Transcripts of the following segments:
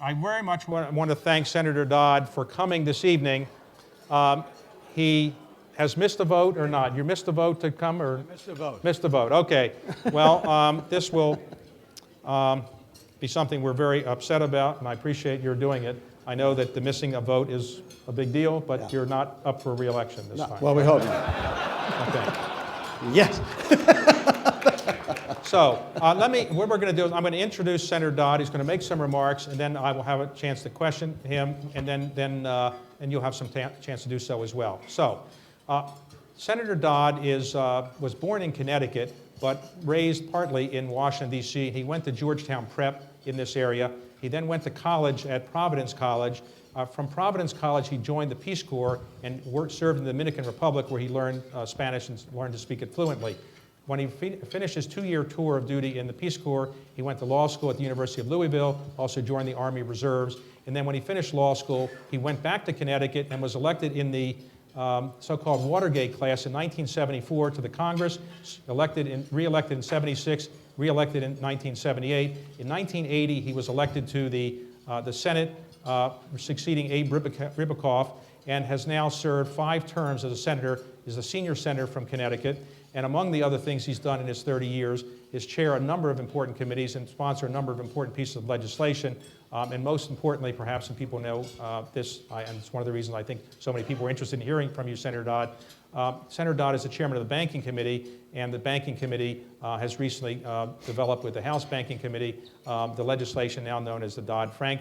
I very much want to thank Senator Dodd for coming this evening. He has missed a vote or not? You missed a vote to come, or? Missed a vote. Missed a vote, okay. Well, this will be something we're very upset about, and I appreciate your doing it. I know that the missing a vote is a big deal, but you're not up for re-election this time. Well, we hope not. Okay. Yes. So what we're going to do is I'm going to introduce Senator Dodd. He's going to make some remarks, and then I will have a chance to question him, and then you'll have some chance to do so as well. So, Senator Dodd was born in Connecticut, but raised partly in Washington, D.C. He went to Georgetown Prep in this area. He then went to college at Providence College. From Providence College, he joined the Peace Corps and served in the Dominican Republic, where he learned Spanish and learned to speak it fluently. When he finished his 2-year tour of duty in the Peace Corps, he went to law school at the University of Louisville, also joined the Army Reserves. And then when he finished law school, he went back to Connecticut and was elected in the so-called Watergate class in 1974 to the Congress, re-elected in 76, re-elected in 1978. In 1980, he was elected to the Senate, succeeding Abe Ribicoff, and has now served 5 terms as a senator, is a senior senator from Connecticut. And among the other things he's done in his 30 years is chair a number of important committees and sponsor a number of important pieces of legislation. And most importantly, perhaps, and people know this, and it's one of the reasons I think so many people are interested in hearing from you, Senator Dodd. Senator Dodd is the chairman of the Banking Committee, and the Banking Committee has recently developed with the House Banking Committee the legislation now known as the Dodd-Frank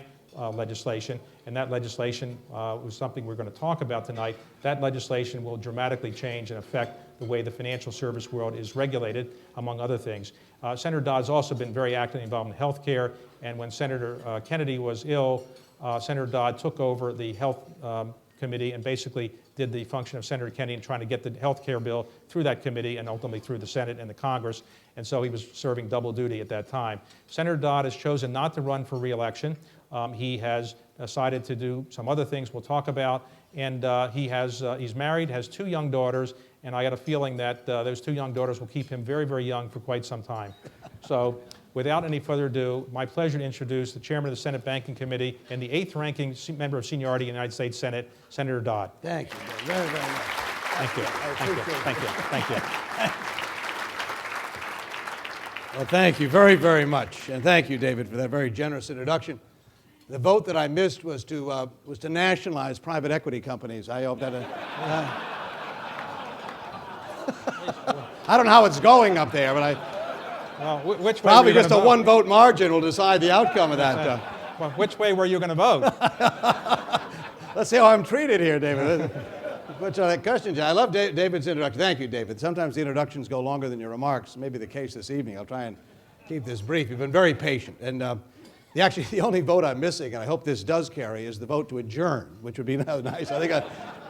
legislation, and that legislation was something we're going to talk about tonight. That legislation will dramatically change and affect the way the financial service world is regulated, among other things. Senator Dodd's also been very actively involved in health care, and when Senator Kennedy was ill, Senator Dodd took over the Health Committee and basically did the function of Senator Kennedy in trying to get the health care bill through that committee and ultimately through the Senate and the Congress, and so he was serving double duty at that time. Senator Dodd has chosen not to run for re-election. He has decided to do some other things we'll talk about, and he's married, has 2 young daughters, and I got a feeling that those 2 young daughters will keep him very, very young for quite some time. So without any further ado, my pleasure to introduce the chairman of the Senate Banking Committee and the 8th ranking member of seniority in the United States Senate, Senator Dodd. Thank you very, very much. Thank you. Thank you. Well, thank you very, very much. And thank you, David, for that very generous introduction. The vote that I missed was to nationalize private equity companies. I hope that... I don't know how it's going up there, but which way probably just a 1-vote margin will decide the outcome of that. Well, which way were you going to vote? Let's see how I'm treated here, David. Which questions? I love David's introduction. Thank you, David. Sometimes the introductions go longer than your remarks. Maybe the case this evening. I'll try and keep this brief. You've been very patient. And actually, the only vote I'm missing, and I hope this does carry, is the vote to adjourn, which would be nice.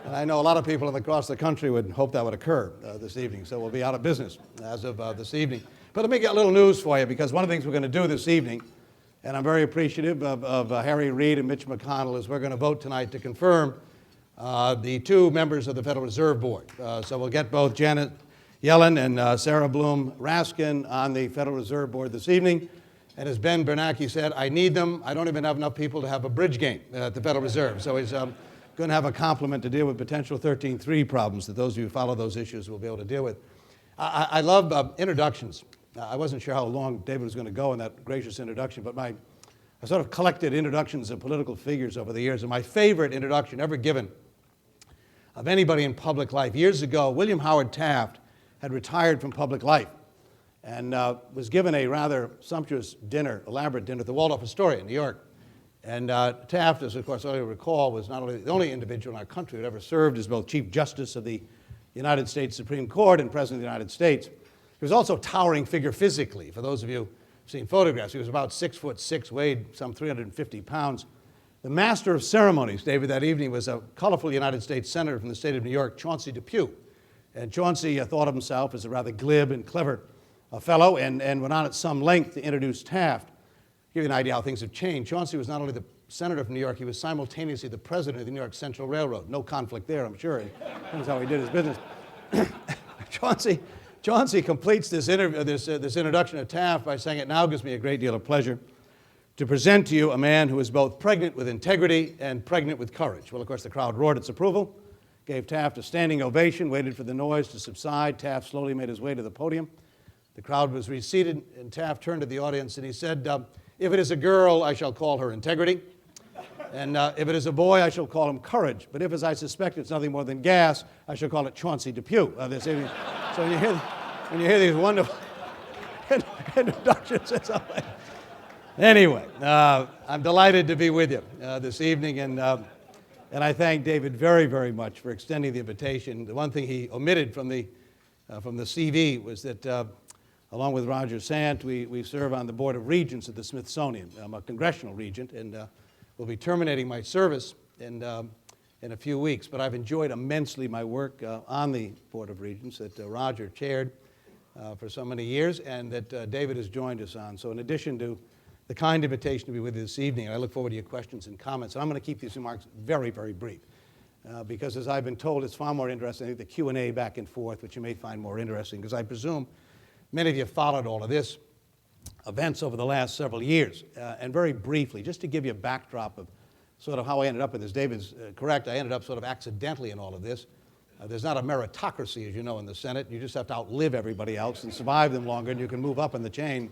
I know a lot of people across the country would hope that would occur this evening, so we'll be out of business as of this evening. But let me get a little news for you, because one of the things we're going to do this evening, and I'm very appreciative of Harry Reid and Mitch McConnell, is we're going to vote tonight to confirm the 2 members of the Federal Reserve Board. So we'll get both Janet Yellen and Sarah Bloom Raskin on the Federal Reserve Board this evening. And as Ben Bernanke said, I need them. I don't even have enough people to have a bridge game at the Federal Reserve. So he's going to have a complement to deal with potential 13.3 problems that those of you who follow those issues will be able to deal with. I love introductions. I wasn't sure how long David was going to go in that gracious introduction, but I sort of collected introductions of political figures over the years, and my favorite introduction ever given of anybody in public life. Years ago, William Howard Taft had retired from public life and was given a rather sumptuous dinner, elaborate dinner, at the Waldorf Astoria in New York. And Taft, as of course I recall, was not only the only individual in our country who had ever served as both Chief Justice of the United States Supreme Court and President of the United States. He was also a towering figure physically. For those of you who've seen photographs, he was about 6'6", weighed some 350 pounds. The master of ceremonies, David, that evening was a colorful United States Senator from the state of New York, Chauncey Depew. And Chauncey thought of himself as a rather glib and clever fellow and went on at some length to introduce Taft. Give you an idea how things have changed. Chauncey was not only the senator from New York, he was simultaneously the president of the New York Central Railroad. No conflict there, I'm sure. That's how he did his business. Chauncey completes this introduction of Taft by saying, "It now gives me a great deal of pleasure to present to you a man who is both pregnant with integrity and pregnant with courage. Well, of course, the crowd roared its approval, gave Taft a standing ovation, waited for the noise to subside. Taft slowly made his way to the podium. The crowd was reseated, and Taft turned to the audience and he said, if it is a girl, I shall call her integrity. And if it is a boy, I shall call him courage. But if, as I suspect, it's nothing more than gas, I shall call it Chauncey Depew this evening. So when you hear these wonderful introductions, it's like, anyway, I'm delighted to be with you this evening, and I thank David very, very much for extending the invitation. The one thing he omitted from the CV was that, along with Roger Sant, we serve on the Board of Regents at the Smithsonian. I'm a congressional regent, and will be terminating my service in a few weeks. But I've enjoyed immensely my work on the Board of Regents that Roger chaired for so many years, and that David has joined us on. So in addition to the kind invitation to be with you this evening, I look forward to your questions and comments. And I'm going to keep these remarks very, very brief, because as I've been told, it's far more interesting, I think, the Q&A back and forth, which you may find more interesting, because I presume many of you have followed all of this events over the last several years. And very briefly, just to give you a backdrop of sort of how I ended up in this. David's correct. I ended up sort of accidentally in all of this. There's not a meritocracy, as you know, in the Senate. You just have to outlive everybody else and survive them longer, and you can move up in the chain.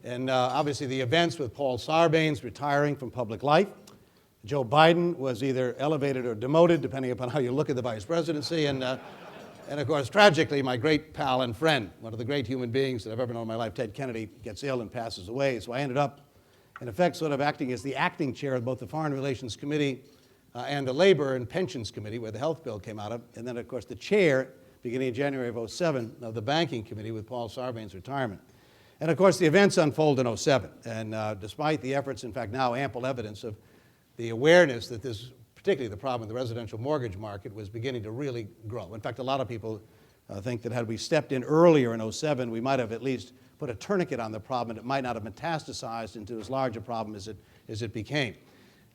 And obviously the events with Paul Sarbanes retiring from public life. Joe Biden was either elevated or demoted, depending upon how you look at the vice presidency. And of course, tragically, my great pal and friend, one of the great human beings that I've ever known in my life, Ted Kennedy, gets ill and passes away. So I ended up, in effect, sort of acting as the acting chair of both the Foreign Relations Committee and the Labor and Pensions Committee, where the health bill came out of. And then, of course, the chair, beginning in January of 2007, of the Banking Committee with Paul Sarbanes' retirement. And of course, the events unfold in 2007. And despite the efforts, in fact, now ample evidence of the awareness that this, particularly the problem with the residential mortgage market, was beginning to really grow. In fact, a lot of people think that had we stepped in earlier in 2007, we might have at least put a tourniquet on the problem, and it might not have metastasized into as large a problem as it became.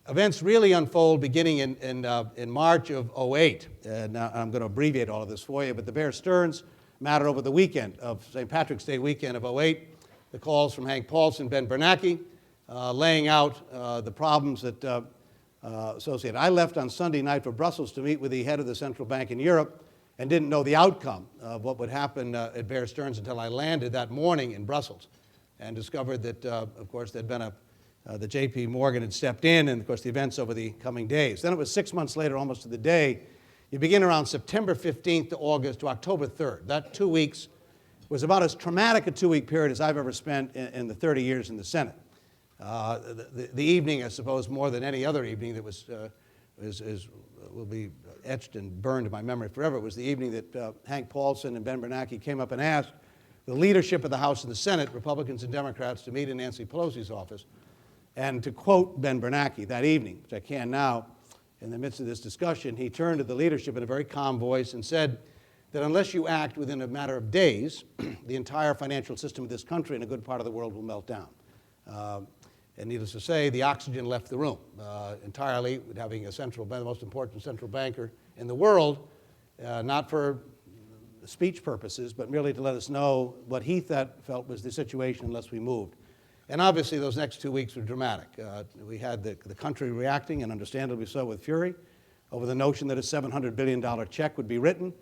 Events really unfold beginning in March of 2008. And I'm going to abbreviate all of this for you, but the Bear Stearns matter over the weekend of St. Patrick's Day weekend of 2008. The calls from Hank Paulson, Ben Bernanke, laying out the problems that associated. I left on Sunday night for Brussels to meet with the head of the central bank in Europe and didn't know the outcome of what would happen at Bear Stearns until I landed that morning in Brussels and discovered that, of course, there'd been the J.P. Morgan had stepped in, and, of course, the events over the coming days. Then it was 6 months later, almost to the day. You begin around September 15th to October 3rd. That 2 weeks was about as traumatic a 2-week period as I've ever spent in the 30 years in the Senate. The evening, I suppose, more than any other evening that will be etched and burned in my memory forever, was the evening that Hank Paulson and Ben Bernanke came up and asked the leadership of the House and the Senate, Republicans and Democrats, to meet in Nancy Pelosi's office. And to quote Ben Bernanke that evening, which I can now, in the midst of this discussion, he turned to the leadership in a very calm voice and said that unless you act within a matter of days, the entire financial system of this country and a good part of the world will melt down. And needless to say, the oxygen left the room entirely, with having the most important central banker in the world, not for speech purposes, but merely to let us know what he felt was the situation unless we moved. And obviously, those next 2 weeks were dramatic. We had the country reacting, and understandably so, with fury over the notion that a $700 billion check would be written.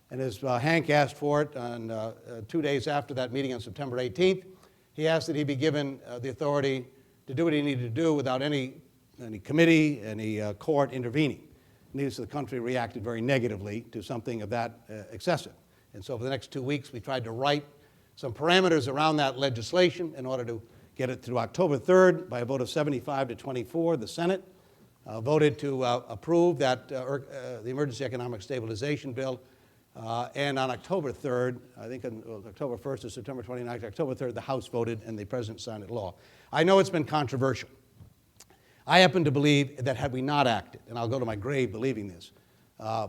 And as Hank asked for it on 2 days after that meeting on September 18th, he asked that he be given the authority to do what he needed to do without any committee, any court intervening. Needless, the country reacted very negatively to something of that excessive. And so for the next 2 weeks, we tried to write some parameters around that legislation in order to get it through October 3rd by a vote of 75 to 24. The Senate voted to approve that the Emergency Economic Stabilization Bill. And on October 3rd, I think on October 1st or September 29th, October 3rd, the House voted and the President signed it law. I know it's been controversial. I happen to believe that had we not acted, and I'll go to my grave believing this,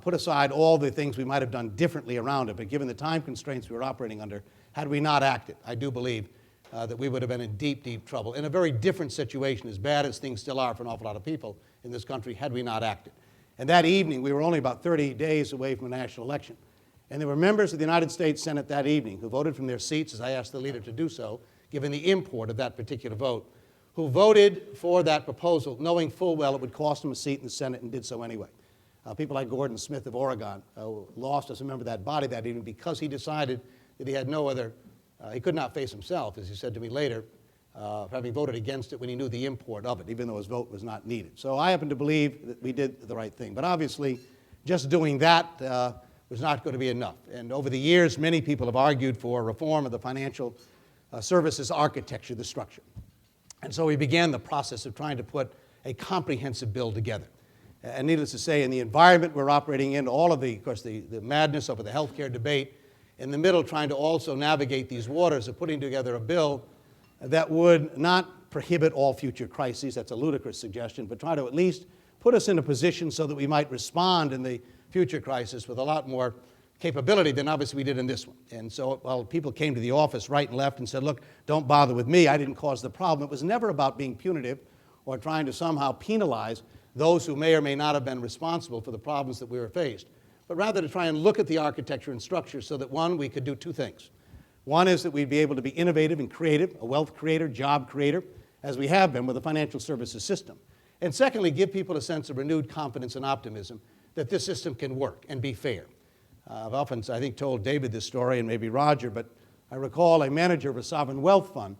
put aside all the things we might have done differently around it, but given the time constraints we were operating under, had we not acted, I do believe that we would have been in deep, deep trouble, in a very different situation, as bad as things still are for an awful lot of people in this country, had we not acted. And that evening, we were only about 30 days away from a national election. And there were members of the United States Senate that evening who voted from their seats, as I asked the leader to do so, given the import of that particular vote, who voted for that proposal, knowing full well it would cost him a seat in the Senate, and did so anyway. People like Gordon Smith of Oregon lost as a member of that body that evening because he decided that he had no other, he could not face himself, as he said to me later, having voted against it when he knew the import of it, even though his vote was not needed. So I happen to believe that we did the right thing. But obviously, just doing that was not going to be enough. And over the years, many people have argued for reform of the financial services architecture, the structure. And so we began the process of trying to put a comprehensive bill together. And needless to say, in the environment we're operating in, all of the, of course, the madness over the health care debate, in the middle trying to also navigate these waters of putting together a bill that would not prohibit all future crises, that's a ludicrous suggestion, but try to at least put us in a position so that we might respond in the future crisis with a lot more capability than obviously we did in this one. And so while people came to the office right and left and said, look, don't bother with me, I didn't cause the problem, it was never about being punitive or trying to somehow penalize those who may or may not have been responsible for the problems that we were faced, but rather to try and look at the architecture and structure so that, one, we could do two things. One is that we'd be able to be innovative and creative, a wealth creator, job creator, as we have been with the financial services system. And secondly, give people a sense of renewed confidence and optimism that this system can work and be fair. I've often, I think, told David this story, and maybe Roger, but I recall a manager of a sovereign wealth fund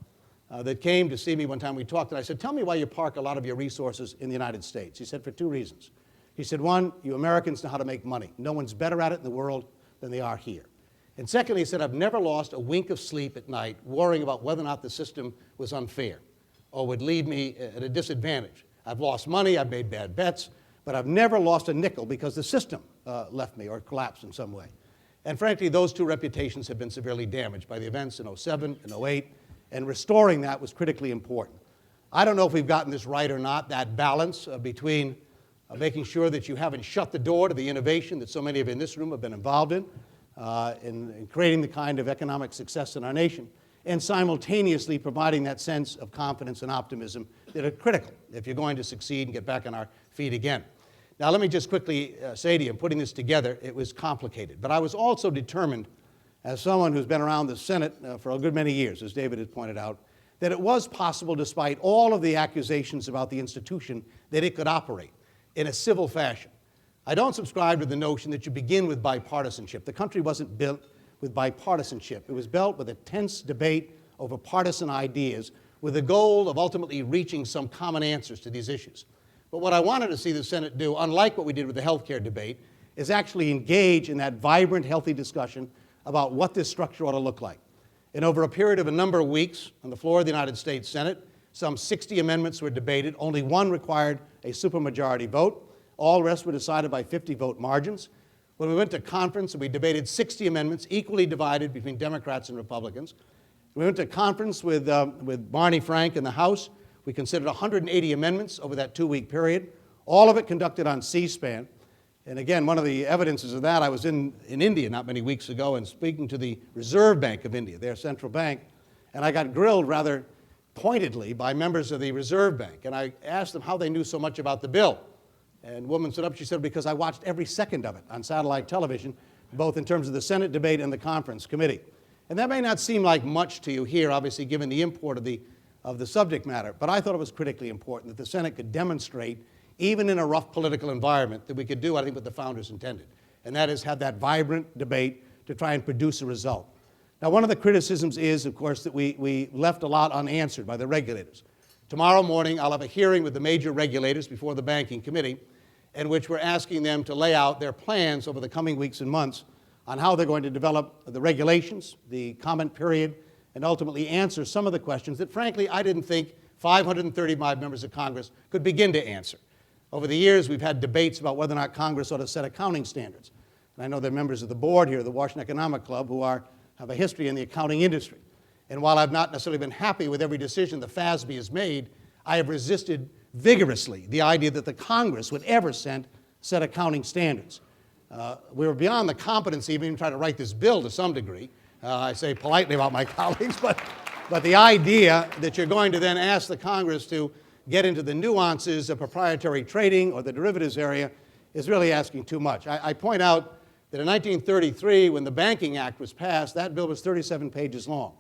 that came to see me one time. We talked, and I said, tell me why you park a lot of your resources in the United States. He said, for two reasons. He said, one, you Americans know how to make money. No one's better at it in the world than they are here. And secondly, he said, I've never lost a wink of sleep at night worrying about whether or not the system was unfair or would leave me at a disadvantage. I've lost money, I've made bad bets, but I've never lost a nickel because the system left me or collapsed in some way. And frankly, those two reputations have been severely damaged by the events in 07 and 08, and restoring that was critically important. I don't know if we've gotten this right or not, that balance between making sure that you haven't shut the door to the innovation that so many of you in this room have been involved in creating the kind of economic success in our nation, and simultaneously providing that sense of confidence and optimism that are critical if you're going to succeed and get back on our feet again. Now, let me just quickly say to you, in putting this together, it was complicated. But I was also determined, as someone who's been around the Senate for a good many years, as David has pointed out, that it was possible, despite all of the accusations about the institution, that it could operate in a civil fashion. I don't subscribe to the notion that you begin with bipartisanship. The country wasn't built with bipartisanship. It was built with a tense debate over partisan ideas with the goal of ultimately reaching some common answers to these issues. But what I wanted to see the Senate do, unlike what we did with the health care debate, is actually engage in that vibrant, healthy discussion about what this structure ought to look like. And over a period of a number of weeks on the floor of the United States Senate, some 60 amendments were debated. Only one required a supermajority vote. All the rest were decided by 50-vote margins. When we went to conference, we debated 60 amendments, equally divided between Democrats and Republicans. We went to conference with Barney Frank in the House. We considered 180 amendments over that 2-week period, all of it conducted on C-SPAN. And again, one of the evidences of that, I was in India not many weeks ago and speaking to the Reserve Bank of India, their central bank, and I got grilled rather pointedly by members of the Reserve Bank. And I asked them how they knew so much about the bill. And a woman stood up, she said, because I watched every second of it on satellite television, both in terms of the Senate debate and the conference committee. And that may not seem like much to you here, obviously, given the import of the subject matter, but I thought it was critically important that the Senate could demonstrate, even in a rough political environment, that we could do, I think, what the founders intended, and that is have that vibrant debate to try and produce a result. Now, one of the criticisms is, of course, that we left a lot unanswered by the regulators. Tomorrow morning, I'll have a hearing with the major regulators before the Banking Committee, in which we're asking them to lay out their plans over the coming weeks and months on how they're going to develop the regulations, the comment period, and ultimately answer some of the questions that, frankly, I didn't think 535 members of Congress could begin to answer. Over the years, we've had debates about whether or not Congress ought to set accounting standards. And I know there are members of the board here, the Washington Economic Club, who have a history in the accounting industry. And while I've not necessarily been happy with every decision the FASB has made, I have resisted vigorously the idea that the Congress would ever set accounting standards. We were beyond the competency of even trying to write this bill to some degree. I say politely about my colleagues, but the idea that you're going to then ask the Congress to get into the nuances of proprietary trading or the derivatives area is really asking too much. I point out that in 1933, when the Banking Act was passed, that bill was 37 pages long.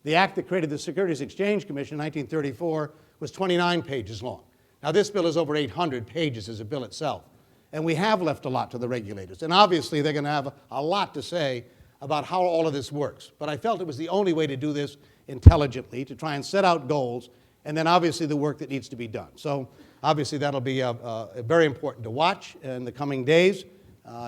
The act that created the Securities Exchange Commission in 1934 was 29 pages long. Now, this bill is over 800 pages as a bill itself. And we have left a lot to the regulators. And obviously, they're going to have a lot to say about how all of this works. But I felt it was the only way to do this intelligently, to try and set out goals, and then obviously the work that needs to be done. So obviously, that'll be very important to watch in the coming days,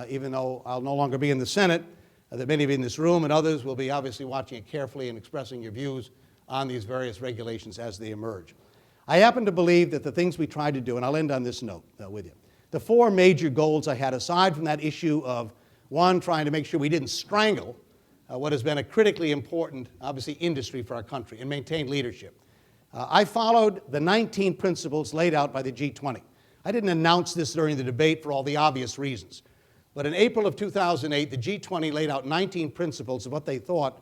even though I'll no longer be in the Senate. That many of you in this room and others will be obviously watching it carefully and expressing your views on these various regulations as they emerge. I happen to believe that the things we tried to do, and I'll end on this note with you, the four major goals I had, aside from that issue of, one, trying to make sure we didn't strangle what has been a critically important, obviously, industry for our country and maintain leadership. I followed the 19 principles laid out by the G20. I didn't announce this during the debate for all the obvious reasons. But in April of 2008, the G20 laid out 19 principles of what they thought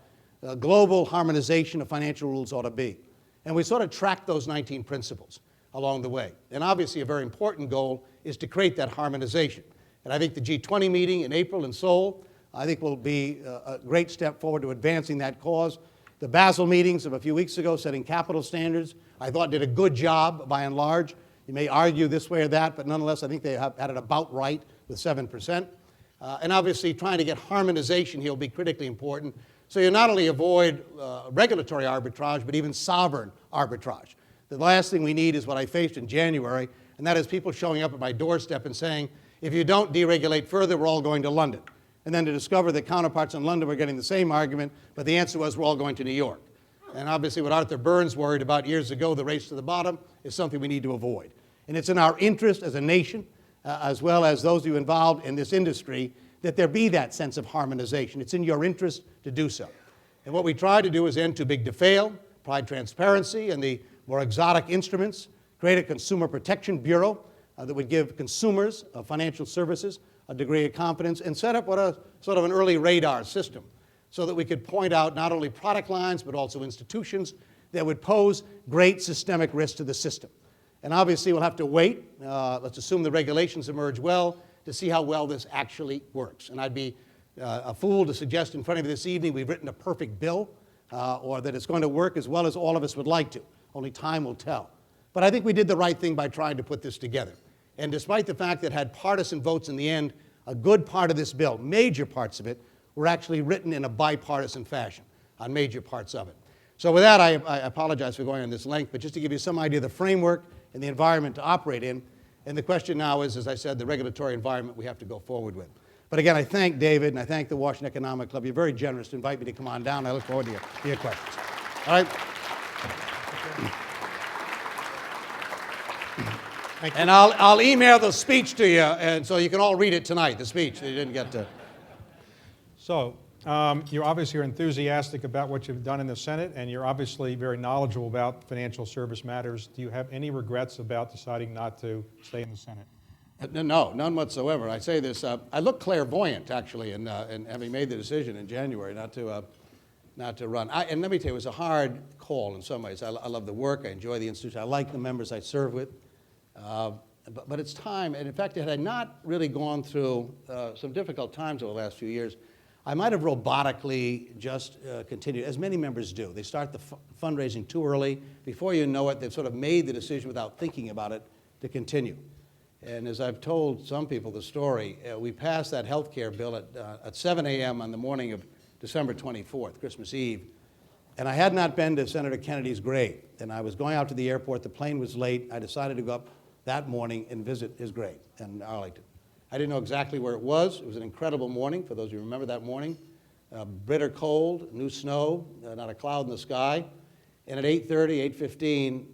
global harmonization of financial rules ought to be. And we sort of tracked those 19 principles along the way. And obviously, a very important goal is to create that harmonization. And I think the G20 meeting in April in Seoul, I think will be a great step forward to advancing that cause. The Basel meetings of a few weeks ago, setting capital standards, I thought did a good job by and large. You may argue this way or that, but nonetheless, I think they have had it about right with 7%. And obviously, trying to get harmonization here will be critically important. So you not only avoid regulatory arbitrage, but even sovereign arbitrage. The last thing we need is what I faced in January, and that is people showing up at my doorstep and saying, if you don't deregulate further, we're all going to London. And then to discover that counterparts in London were getting the same argument, but the answer was we're all going to New York. And obviously what Arthur Burns worried about years ago, the race to the bottom, is something we need to avoid. And it's in our interest as a nation, as well as those of you involved in this industry, that there be that sense of harmonization. It's in your interest to do so. And what we try to do is end too big to fail, provide transparency and the more exotic instruments, create a consumer protection bureau that would give consumers of financial services a degree of confidence, and set up what a sort of an early radar system so that we could point out not only product lines but also institutions that would pose great systemic risk to the system. And obviously we'll have to wait, let's assume the regulations emerge well, to see how well this actually works. And I'd be a fool to suggest in front of you this evening we've written a perfect bill or that it's going to work as well as all of us would like to. Only time will tell. But I think we did the right thing by trying to put this together. And despite the fact that it had partisan votes in the end, a good part of this bill, major parts of it, were actually written in a bipartisan fashion on major parts of it. So with that, I apologize for going on this length, but just to give you some idea of the framework and the environment to operate in. And the question now is, as I said, the regulatory environment we have to go forward with. But again, I thank David and I thank the Washington Economic Club. You're very generous to invite me to come on down. I look forward to your questions. All right? And I'll email the speech to you, and so you can all read it tonight, the speech. You didn't get to. So, you're obviously enthusiastic about what you've done in the Senate, and you're obviously very knowledgeable about financial service matters. Do you have any regrets about deciding not to stay in the Senate? No, none whatsoever. I say this, I look clairvoyant, actually, in having made the decision in January not to run. And let me tell you, it was a hard call in some ways. I love the work. I enjoy the institution. I like the members I serve with. But it's time, and in fact, had I not really gone through some difficult times over the last few years, I might have robotically just continued, as many members do. They start the fundraising too early. Before you know it, they've sort of made the decision without thinking about it to continue. And as I've told some people the story, we passed that health care bill at 7 a.m. on the morning of December 24th, Christmas Eve. And I had not been to Senator Kennedy's grave. And I was going out to the airport. The plane was late. I decided to go up that morning and visit his grave in Arlington. I didn't know exactly where it was. It was an incredible morning, for those of you who remember that morning. Bitter cold, new snow, not a cloud in the sky. And at 8:30, 8:15,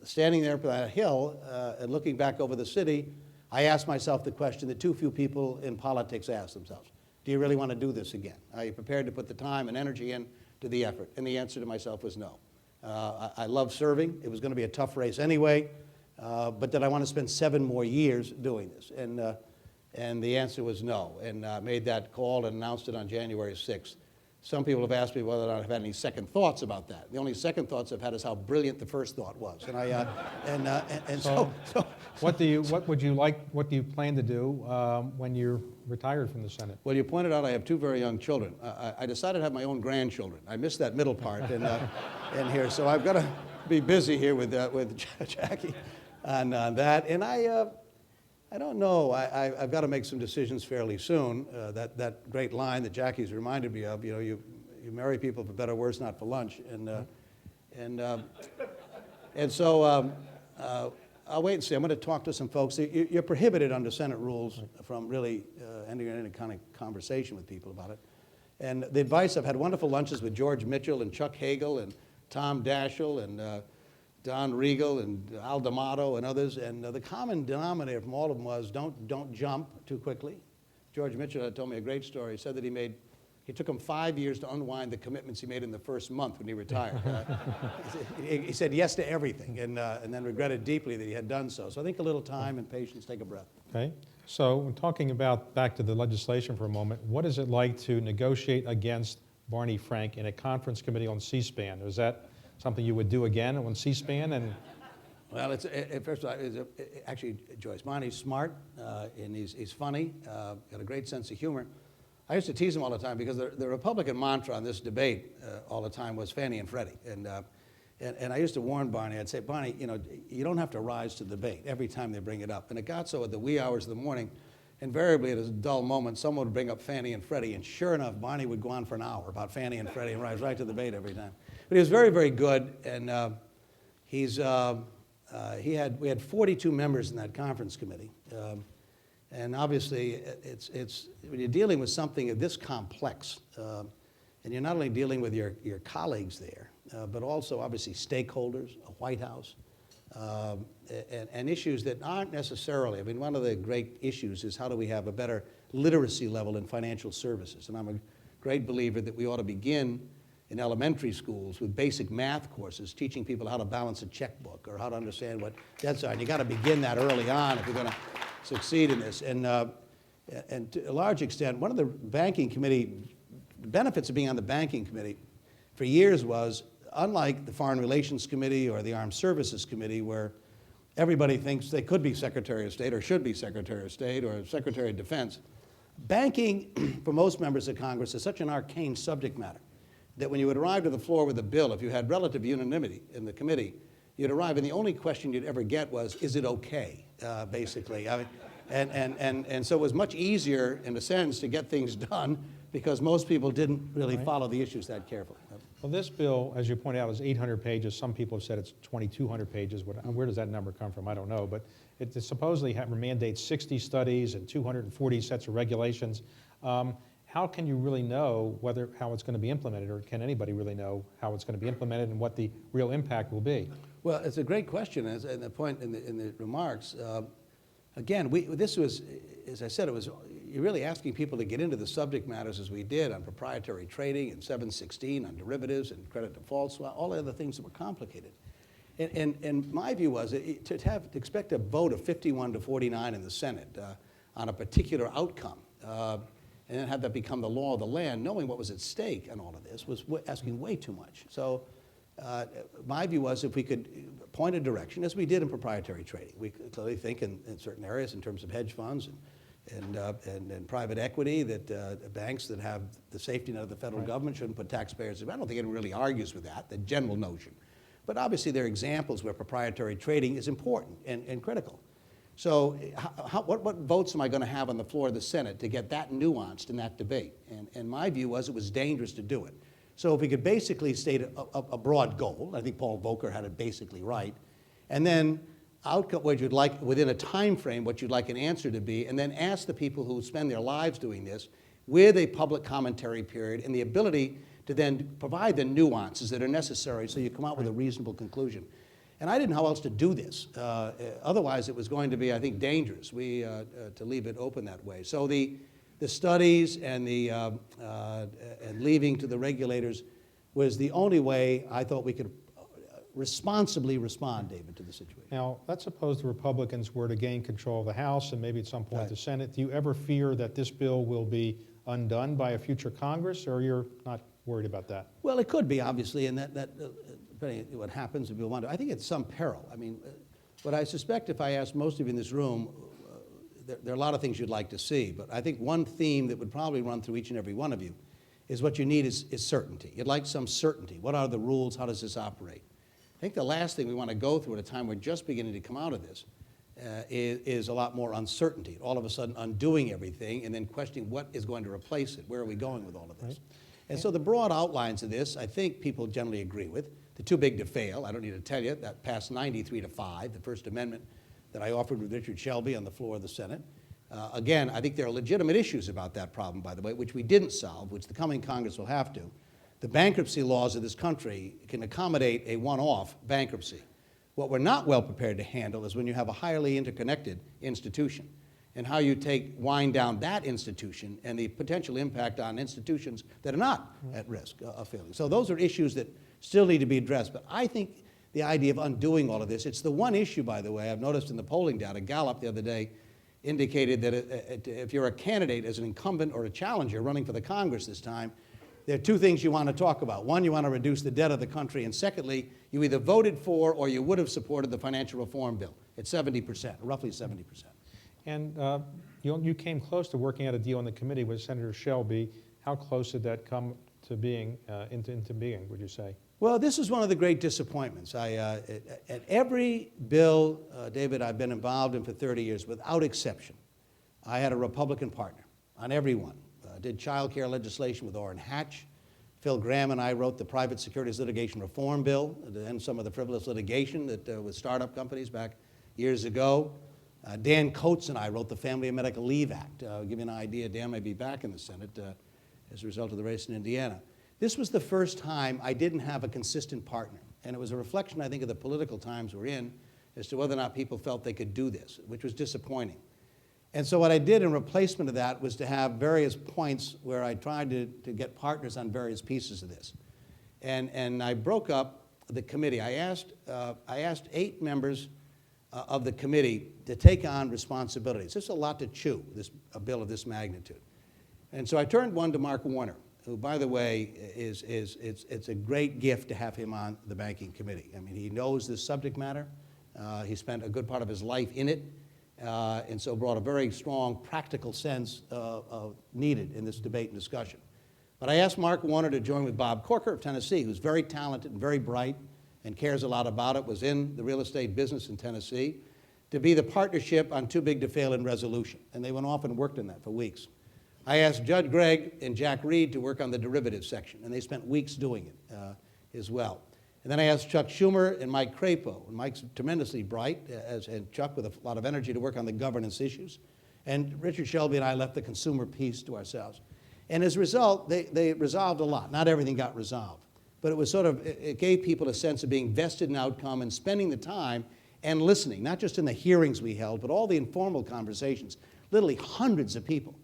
standing there on that hill and looking back over the city, I asked myself the question that too few people in politics ask themselves. Do you really want to do this again? Are you prepared to put the time and energy into the effort? And the answer to myself was no. I love serving. It was going to be a tough race anyway. But did I want to spend 7 more years doing this? And the answer was no. And made that call and announced it on January 6th. Some people have asked me whether or not I've had any second thoughts about that. The only second thoughts I've had is how brilliant the first thought was. And so what do you plan to do when you're retired from the Senate? Well, you pointed out I have 2 very young children. I decided to have my own grandchildren. I missed that middle part in here, so I've got be busy here with Jackie on that. And I don't know. I've got to make some decisions fairly soon. That great line that Jackie's reminded me of, you marry people for better or worse, not for lunch. And so I'll wait and see. I'm going to talk to some folks. You're prohibited under Senate rules from really entering any kind of conversation with people about it. And the advice, I've had wonderful lunches with George Mitchell and Chuck Hagel and Tom Daschle and Don Riegel and Al D'Amato and others. And the common denominator from all of them was don't jump too quickly. George Mitchell had told me a great story. He said that he took him 5 years to unwind the commitments he made in the first month when he retired. He said yes to everything and then regretted deeply that he had done so. So I think a little time and patience, take a breath. Okay. So when talking about back to the legislation for a moment, what is it like to negotiate against Barney Frank in a conference committee on C-SPAN? Is that something you would do again on C-SPAN? And well, first of all, actually, Joyce, Barney's smart and he's funny, got a great sense of humor. I used to tease him all the time because the Republican mantra on this debate all the time was Fannie and Freddie. And I used to warn Barney, I'd say, Barney, you don't have to rise to the bait every time they bring it up. And it got so at the wee hours of the morning, invariably at a dull moment, someone would bring up Fannie and Freddie. And sure enough, Barney would go on for an hour about Fannie and Freddie and rise right to the bait every time. But he was very, very good. And we had 42 members in that conference committee. And obviously, it's when you're dealing with something of this complex, and you're not only dealing with your colleagues there, but also obviously stakeholders, a White House, and issues that aren't necessarily, I mean, one of the great issues is how do we have a better literacy level in financial services? And I'm a great believer that we ought to begin in elementary schools with basic math courses, teaching people how to balance a checkbook or how to understand what debts are. And you got to begin that early on if you're going to succeed in this. And to a large extent, one of the banking committee benefits of being on the banking committee for years was, unlike the Foreign Relations Committee or the Armed Services Committee, where everybody thinks they could be Secretary of State or should be Secretary of State or Secretary of Defense, banking for most members of Congress is such an arcane subject matter that when you would arrive to the floor with a bill, if you had relative unanimity in the committee, you'd arrive and the only question you'd ever get was, is it okay, basically. I mean, and so it was much easier, in a sense, to get things done because most people didn't really follow the issues that carefully. well, this bill, as you pointed out, is 800 pages. Some people have said it's 2,200 pages. Where does that number come from? I don't know. But it supposedly mandates 60 studies and 240 sets of regulations. How can you really know how it's going to be implemented, or can anybody really know how it's going to be implemented and what the real impact will be? Well, it's a great question, and the point in the remarks. Again, this was, as I said, you're really asking people to get into the subject matters as we did on proprietary trading and 716, on derivatives and credit default swap, all the other things that were complicated. And my view was to expect a vote of 51 to 49 in the Senate on a particular outcome, and then have that become the law of the land, knowing what was at stake in all of this, was asking way too much. So my view was if we could point a direction, as we did in proprietary trading. We clearly think in certain areas in terms of hedge funds and private equity that banks that have the safety net of the federal government shouldn't put taxpayers. I don't think anyone really argues with that, the general notion. But obviously there are examples where proprietary trading is important and critical. So what votes am I going to have on the floor of the Senate to get that nuanced in that debate? And my view was it was dangerous to do it. So if we could basically state a broad goal, I think Paul Volcker had it basically right, and then outcome what you'd like within a time frame, what you'd like an answer to be, and then ask the people who spend their lives doing this with a public commentary period and the ability to then provide the nuances that are necessary so you come out with a reasonable conclusion. And I didn't know how else to do this. Otherwise, it was going to be, I think, dangerous to leave it open that way. So the studies and and leaving to the regulators was the only way I thought we could responsibly respond, David, to the situation. Now, let's suppose the Republicans were to gain control of the House and maybe at some point the Senate. Do you ever fear that this bill will be undone by a future Congress, or you're not worried about that? Well, it could be, obviously, and that depending on what happens, if you wonder, I think it's some peril. I mean, what I suspect if I ask most of you in this room, there are a lot of things you'd like to see, but I think one theme that would probably run through each and every one of you is what you need is certainty. You'd like some certainty. What are the rules? How does this operate? I think the last thing we want to go through at a time we're just beginning to come out of this is a lot more uncertainty. All of a sudden undoing everything and then questioning what is going to replace it. Where are we going with all of this? Right. And so the broad outlines of this, I think people generally agree with. The too big to fail, I don't need to tell you, that passed 93-5, the First Amendment that I offered with Richard Shelby on the floor of the Senate. Again, I think there are legitimate issues about that problem, by the way, which we didn't solve, which the coming Congress will have to. The bankruptcy laws of this country can accommodate a one-off bankruptcy. What we're not well prepared to handle is when you have a highly interconnected institution and how you wind down that institution and the potential impact on institutions that are not at risk of failing. So those are issues that still need to be addressed. But I think the idea of undoing all of this, it's the one issue, by the way, I've noticed in the polling data. Gallup the other day indicated that if you're a candidate as an incumbent or a challenger running for the Congress this time, there are two things you want to talk about. One, you want to reduce the debt of the country, and secondly, you either voted for or you would have supported the financial reform bill at 70%, roughly 70%. And you came close to working out a deal on the committee with Senator Shelby. How close did that come to being, into being, would you say? Well, this is one of the great disappointments. At every bill, David, I've been involved in for 30 years, without exception, I had a Republican partner on every one. Did child care legislation with Orrin Hatch. Phil Graham and I wrote the Private Securities Litigation Reform Bill to end some of the frivolous litigation that with startup companies back years ago. Dan Coates and I wrote the Family and Medical Leave Act. I'll give you an idea, Dan may be back in the Senate as a result of the race in Indiana. This was the first time I didn't have a consistent partner. And it was a reflection, I think, of the political times we're in as to whether or not people felt they could do this, which was disappointing. And so what I did in replacement of that was to have various points where I tried to get partners on various pieces of this. And I broke up the committee. I asked 8 members of the committee to take on responsibilities. This is a lot to chew, a bill of this magnitude. And so I turned one to Mark Warner, who, by the way, it's a great gift to have him on the banking committee. I mean, he knows this subject matter. He spent a good part of his life in it. And so brought a very strong practical sense needed in this debate and discussion. But I asked Mark Warner to join with Bob Corker of Tennessee, who's very talented and very bright and cares a lot about it, was in the real estate business in Tennessee, to be the partnership on Too Big to Fail in resolution. And they went off and worked on that for weeks. I asked Judd Gregg and Jack Reed to work on the derivatives section, and they spent weeks doing it as well. And then I asked Chuck Schumer and Mike Crapo. And Mike's tremendously bright, and Chuck with a lot of energy to work on the governance issues. And Richard Shelby and I left the consumer piece to ourselves. And as a result, they resolved a lot. Not everything got resolved. But it was it gave people a sense of being vested in outcome and spending the time and listening, not just in the hearings we held, but all the informal conversations. Literally hundreds of people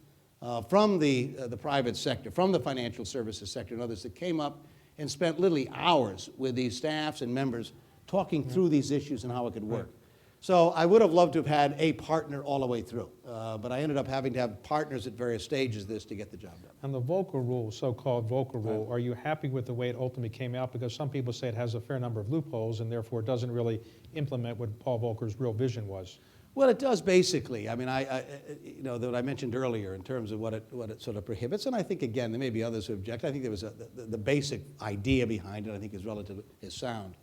from the private sector, from the financial services sector and others that came up and spent literally hours with these staffs and members talking through these issues and how it could work. So I would have loved to have had a partner all the way through, but I ended up having to have partners at various stages of this to get the job done. And the Volcker Rule, so-called Volcker Rule, are you happy with the way it ultimately came out? Because some people say it has a fair number of loopholes and therefore it doesn't really implement what Paul Volcker's real vision was. Well, it does basically. I mean, that I mentioned earlier in terms of what it sort of prohibits, and I think again there may be others who object. I think there was the basic idea behind it. I think is sound.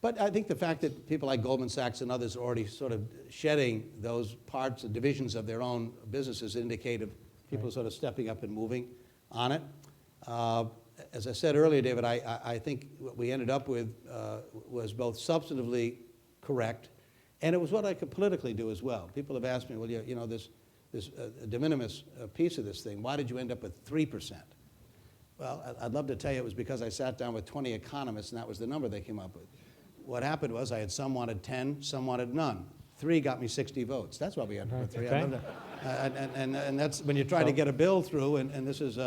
But I think the fact that people like Goldman Sachs and others are already sort of shedding those parts and divisions of their own businesses indicate of people sort of stepping up and moving on it. As I said earlier, David, I think what we ended up with was both substantively correct. And it was what I could politically do as well. People have asked me, well, this de minimis piece of this thing, why did you end up with 3%? Well, I'd love to tell you it was because I sat down with 20 economists, and that was the number they came up with. What happened was I had some wanted 10, some wanted none. 3 got me 60 votes. That's why we ended up with 3. Okay. And that's when you try to get a bill through, and this is...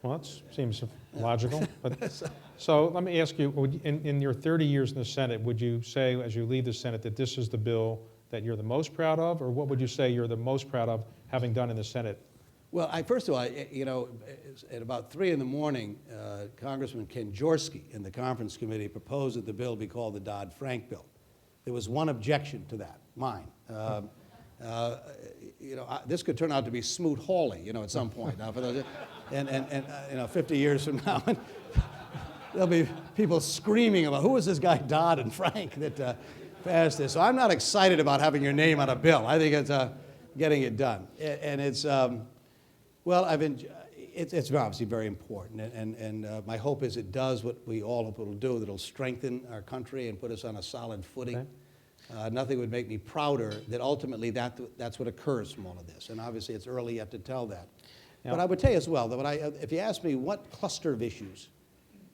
Well, that seems logical. But, so let me ask you, in your 30 years in the Senate, would you say, as you leave the Senate, that this is the bill that you're the most proud of, or what would you say you're the most proud of having done in the Senate? Well, first of all, at about 3 in the morning, Congressman Ken Jaworski in the conference committee proposed that the bill be called the Dodd-Frank bill. There was one objection to that, mine. This could turn out to be Smoot-Hawley, at some point. Now, for those, and 50 years from now. there'll be people screaming about who is this guy Dodd and Frank that passed this. So I'm not excited about having your name on a bill. I think it's getting it done, and it's well, it's obviously very important, and my hope is it does what we all hope it'll do. That it'll strengthen our country and put us on a solid footing. Okay. Nothing would make me prouder that ultimately that's what occurs from all of this. And obviously it's early yet to tell that. Yeah. But I would tell you as well that if you ask me what cluster of issues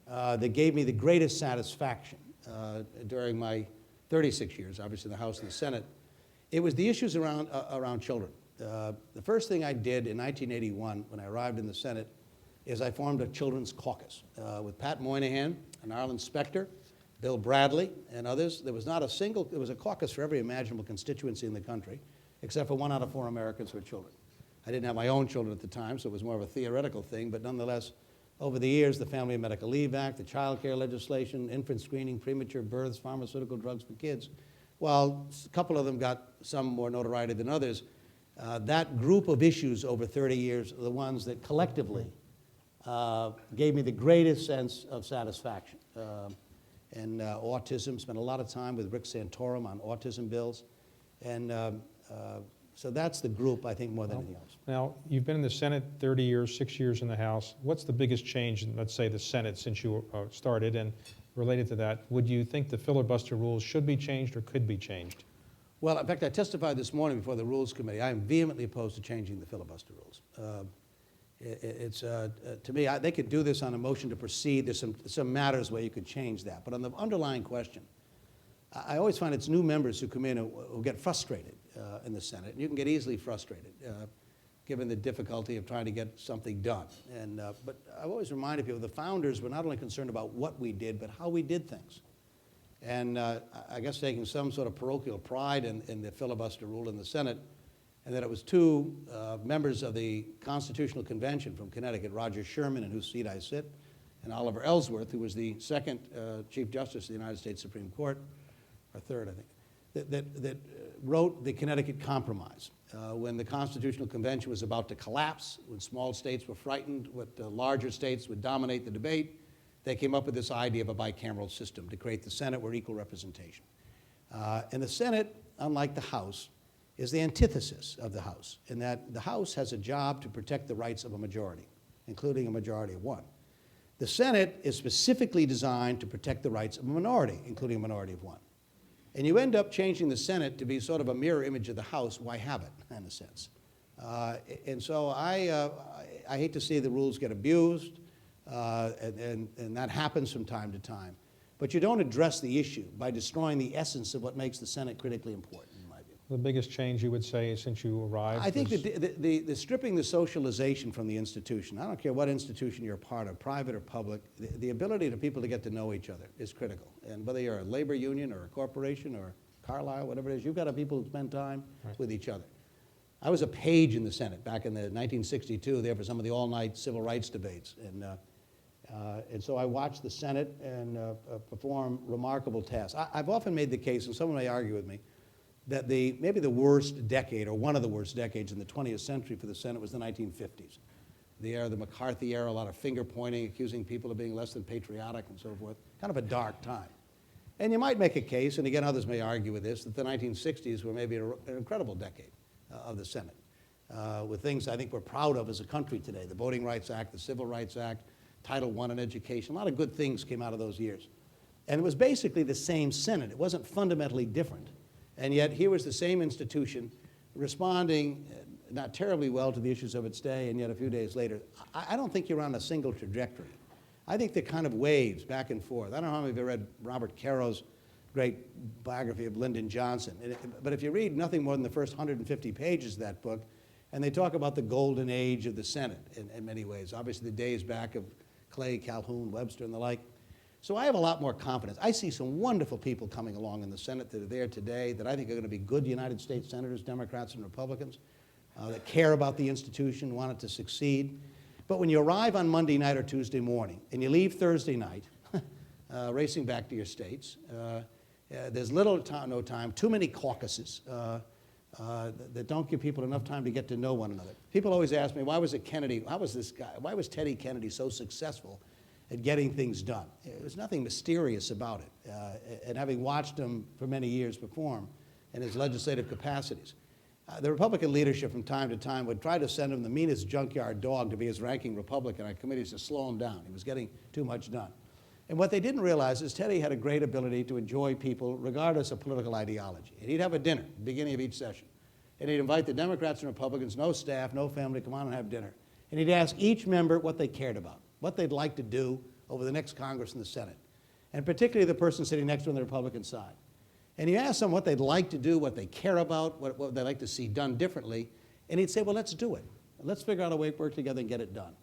that gave me the greatest satisfaction during my 36 years, obviously in the House and the Senate, it was the issues around children. The first thing I did in 1981 when I arrived in the Senate is I formed a children's caucus with Pat Moynihan and Arlen Specter, Bill Bradley, and others. There was a caucus for every imaginable constituency in the country, except for 1 out of 4 Americans who were children. I didn't have my own children at the time, so it was more of a theoretical thing, but nonetheless, over the years, the Family and Medical Leave Act, the child care legislation, infant screening, premature births, pharmaceutical drugs for kids, while a couple of them got some more notoriety than others, that group of issues over 30 years are the ones that collectively gave me the greatest sense of satisfaction. And autism, spent a lot of time with Rick Santorum on autism bills. And so that's the group, I think, more than anything else. Now, you've been in the Senate 30 years, 6 years in the House. What's the biggest change in, let's say, the Senate since you started? And related to that, would you think the filibuster rules should be changed or could be changed? Well, in fact, I testified this morning before the Rules Committee. I am vehemently opposed to changing the filibuster rules. To me, they could do this on a motion to proceed. There's some matters where you could change that. But on the underlying question, I always find it's new members who come in who get frustrated in the Senate. And you can get easily frustrated, given the difficulty of trying to get something done. But I've always reminded people the founders were not only concerned about what we did, but how we did things. And I guess taking some sort of parochial pride in the filibuster rule in the Senate, and that it was 2 members of the Constitutional Convention from Connecticut, Roger Sherman, in whose seat I sit, and Oliver Ellsworth, who was the 2nd Chief Justice of the United States Supreme Court, or 3rd, I think, that wrote the Connecticut Compromise. When the Constitutional Convention was about to collapse, when small states were frightened what larger states would dominate the debate, they came up with this idea of a bicameral system to create the Senate where equal representation. And the Senate, unlike the House, is the antithesis of the House, in that the House has a job to protect the rights of a majority, including a majority of 1. The Senate is specifically designed to protect the rights of a minority, including a minority of 1. And you end up changing the Senate to be sort of a mirror image of the House. Why have it, in a sense? And so I hate to see the rules get abused, and that happens from time to time. But you don't address the issue by destroying the essence of what makes the Senate critically important, in my view. The biggest change, you would say, since you arrived? I think the stripping the socialization from the institution, I don't care what institution you're a part of, private or public, the ability of people to get to know each other is critical. And whether you're a labor union or a corporation or Carlisle, whatever it is, you've got to have people who spend time with each other. I was a page in the Senate back in the 1962 there for some of the all-night civil rights debates. And so I watched the Senate and perform remarkable tasks. I've often made the case, and someone may argue with me, that maybe the worst decade, or one of the worst decades in the 20th century for the Senate was the 1950s. The era, the McCarthy era, a lot of finger pointing, accusing people of being less than patriotic and so forth. Kind of a dark time. And you might make a case, and again others may argue with this, that the 1960s were maybe an incredible decade of the Senate, with things I think we're proud of as a country today. The Voting Rights Act, the Civil Rights Act, Title I in education. A lot of good things came out of those years. And it was basically the same Senate. It wasn't fundamentally different. And yet here was the same institution responding not terribly well to the issues of its day, and yet a few days later. I don't think you're on a single trajectory. I think they're kind of waves back and forth. I don't know how many of you read Robert Caro's great biography of Lyndon Johnson. But if you read nothing more than the first 150 pages of that book, and they talk about the golden age of the Senate in many ways. Obviously the days back of Clay, Calhoun, Webster, and the like. So I have a lot more confidence. I see some wonderful people coming along in the Senate that are there today that I think are going to be good United States senators, Democrats and Republicans, that care about the institution, want it to succeed. But when you arrive on Monday night or Tuesday morning and you leave Thursday night, racing back to your states, there's no time, too many caucuses that don't give people enough time to get to know one another. People always ask me, why was Teddy Kennedy so successful at getting things done. There was nothing mysterious about it. And having watched him for many years perform in his legislative capacities, the Republican leadership from time to time would try to send him the meanest junkyard dog to be his ranking Republican on committees to slow him down. He was getting too much done. And what they didn't realize is Teddy had a great ability to enjoy people regardless of political ideology. And he'd have a dinner at the beginning of each session. And he'd invite the Democrats and Republicans, no staff, no family, come on and have dinner. And he'd ask each member what they cared about, what they'd like to do over the next Congress and the Senate, and particularly the person sitting next to him on the Republican side. And you ask them what they'd like to do, what they care about, what they'd like to see done differently, and he'd say, well, let's do it. Let's figure out a way to work together and get it done.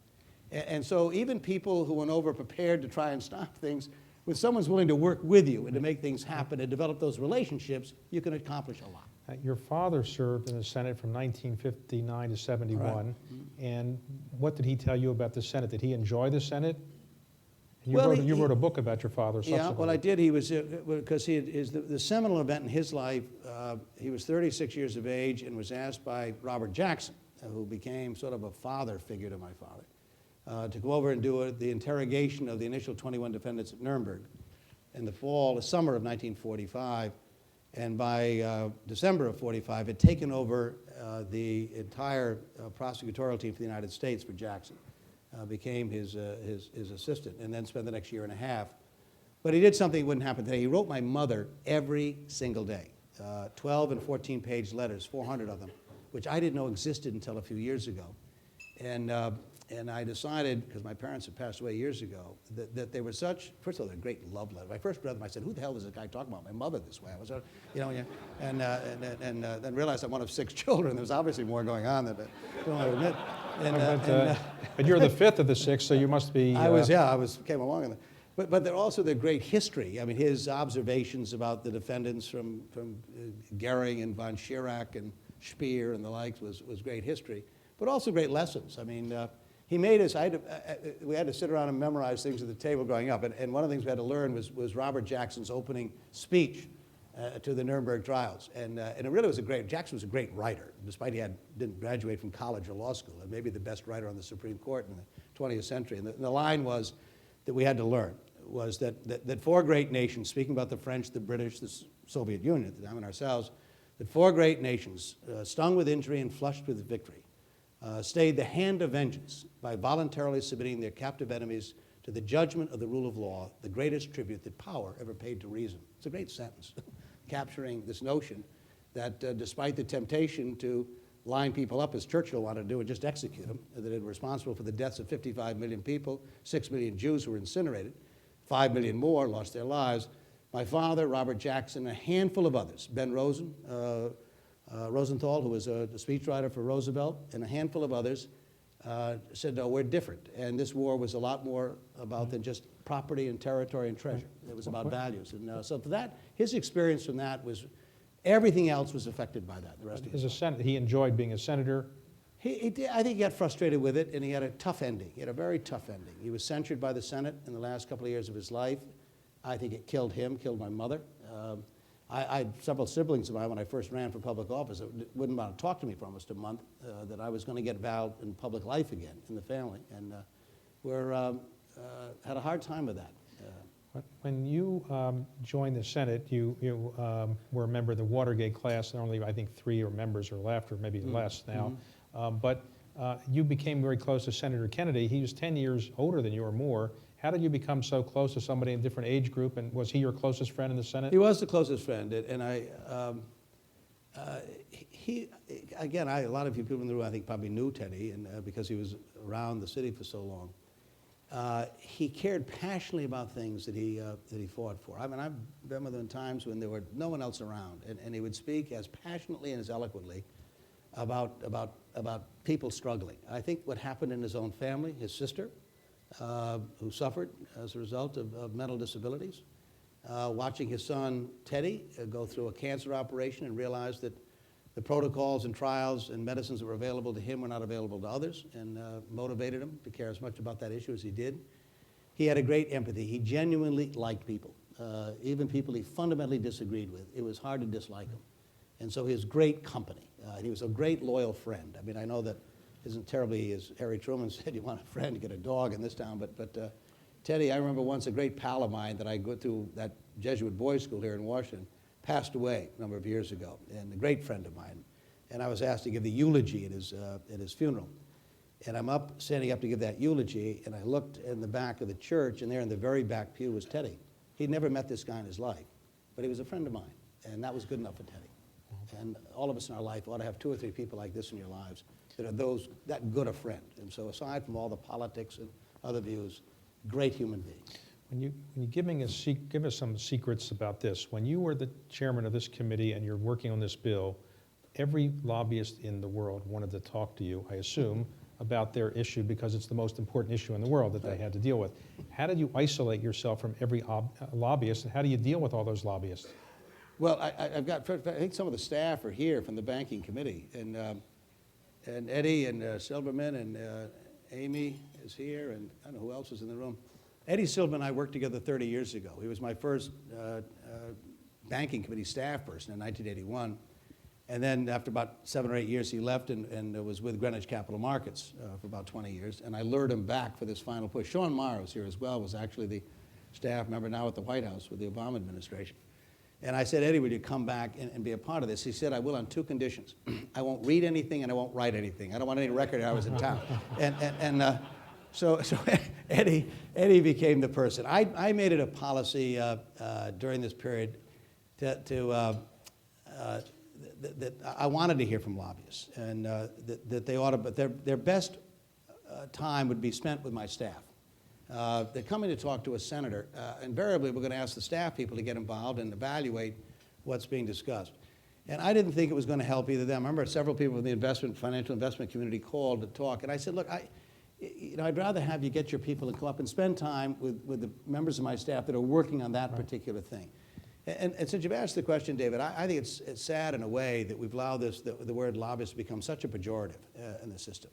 And so even people who went over prepared to try and stop things, when someone's willing to work with you and to make things happen and develop those relationships, you can accomplish a lot. Your father served in the Senate from 1959 to 71, Right. and what did he tell you about the Senate? Did he enjoy the Senate? You, Well, you wrote a book about your father subsequently. Yeah, well, I did. He was, because the seminal event in his life, he was 36 years of age and was asked by Robert Jackson, who became sort of a father figure to my father, to go over and do the interrogation of the initial 21 defendants at Nuremberg in the summer of 1945. And by December of 45, had taken over the entire prosecutorial team for the United States for Jackson. Became his assistant, and then spent the next year and a half. But he did something that wouldn't happen today. He wrote my mother every single day, 12 and 14-page letters, 400 of them, which I didn't know existed until a few years ago. And I decided, because my parents had passed away years ago, that they were such, first of all, they're great love letters. I first read them, I said, who the hell is this guy talking about my mother this way? I was, and then realized I'm one of 6 children. There was obviously more going on than I don't want to admit. But you're the 5th of the 6, so you must be... I came along in that. But they're also their great history. I mean, his observations about the defendants from Goering and von Schirach and Speer and the likes was great history, but also great lessons. I mean, he made us, we had to sit around and memorize things at the table growing up. And one of the things we had to learn was Robert Jackson's opening speech to the Nuremberg trials. And it really was Jackson was a great writer, despite he didn't graduate from college or law school, and maybe the best writer on the Supreme Court in the 20th century. And the line was that we had to learn was that 4 great nations, speaking about the French, the British, the Soviet Union at the time, and ourselves, that 4 great nations, stung with injury and flushed with victory, stayed the hand of vengeance by voluntarily submitting their captive enemies to the judgment of the rule of law, the greatest tribute that power ever paid to reason. It's a great sentence, capturing this notion that despite the temptation to line people up, as Churchill wanted to do, and just execute them, that it was responsible for the deaths of 55 million people, 6 million Jews who were incinerated, 5 million more lost their lives. My father, Robert Jackson, a handful of others, Ben Rosenthal, who was a speechwriter for Roosevelt, and a handful of others said, no, we're different. And this war was a lot more about than just property and territory and treasure. It was about values. And so for that, his experience from that was, everything else was affected by that. The rest of his life. He enjoyed being a senator. He did, I think he got frustrated with it, and he had a tough ending. He had a very tough ending. He was censured by the Senate in the last couple of years of his life. I think it killed him, killed my mother. I had several siblings of mine when I first ran for public office that wouldn't want to talk to me for almost a month, that I was going to get involved in public life again in the family. And had a hard time with that. When you joined the Senate, you were a member of the Watergate class. There only, I think, 3 members are left, or maybe less now. But you became very close to Senator Kennedy. He was 10 years older than you or more. How did you become so close to somebody in a different age group? And was he your closest friend in the Senate? He was the closest friend. And a lot of you people in the room, I think, probably knew Teddy, and because he was around the city for so long. He cared passionately about things that he fought for. I mean, I remember in times when there were no one else around, and he would speak as passionately and as eloquently about people struggling. I think what happened in his own family, his sister, who suffered as a result of mental disabilities, watching his son Teddy go through a cancer operation and realize that the protocols and trials and medicines that were available to him were not available to others, and motivated him to care as much about that issue as he did. He had a great empathy. He genuinely liked people, even people he fundamentally disagreed with. It was hard to dislike him. And so he was great company. He was a great loyal friend. I mean, I know that isn't terribly, as Harry Truman said, you want a friend, get a dog in this town, but Teddy, I remember once a great pal of mine that I go through that Jesuit boys' school here in Washington passed away a number of years ago, and a great friend of mine. And I was asked to give the eulogy at his funeral. And I'm standing up to give that eulogy, and I looked in the back of the church, and there in the very back pew was Teddy. He'd never met this guy in his life, but he was a friend of mine, and that was good enough for Teddy. And all of us in our life ought to have 2 or 3 people like this in your lives that are that good a friend. And so aside from all the politics and other views, great human being. When you give us some secrets about this. When you were the chairman of this committee and you're working on this bill, every lobbyist in the world wanted to talk to you, I assume, about their issue because it's the most important issue in the world that they had to deal with. How did you isolate yourself from every lobbyist, and how do you deal with all those lobbyists? Well, I think some of the staff are here from the banking committee, and Eddie and Silverman and Amy is here, and I don't know who else is in the room. Eddie Silverman and I worked together 30 years ago. He was my first banking committee staff person in 1981. And then after about 7 or 8 years, he left and was with Greenwich Capital Markets for about 20 years. And I lured him back for this final push. Sean Meyer was here as well, was actually the staff member now at the White House with the Obama administration. And I said, Eddie, would you come back and be a part of this? He said, I will on 2 conditions. I won't read anything and I won't write anything. I don't want any record I was in town. So Eddie became the person. I made it a policy during this period that I wanted to hear from lobbyists, and that they ought to, but their best time would be spent with my staff. They're coming to talk to a senator. Invariably, we're going to ask the staff people to get involved and evaluate what's being discussed. And I didn't think it was going to help either them. I remember several people in the financial investment community called to talk, and I said, look, I'd rather have you get your people to come up and spend time with the members of my staff that are working on that particular thing. And since you've asked the question, David, I think it's sad in a way that we've allowed the word lobbyist to become such a pejorative in the system.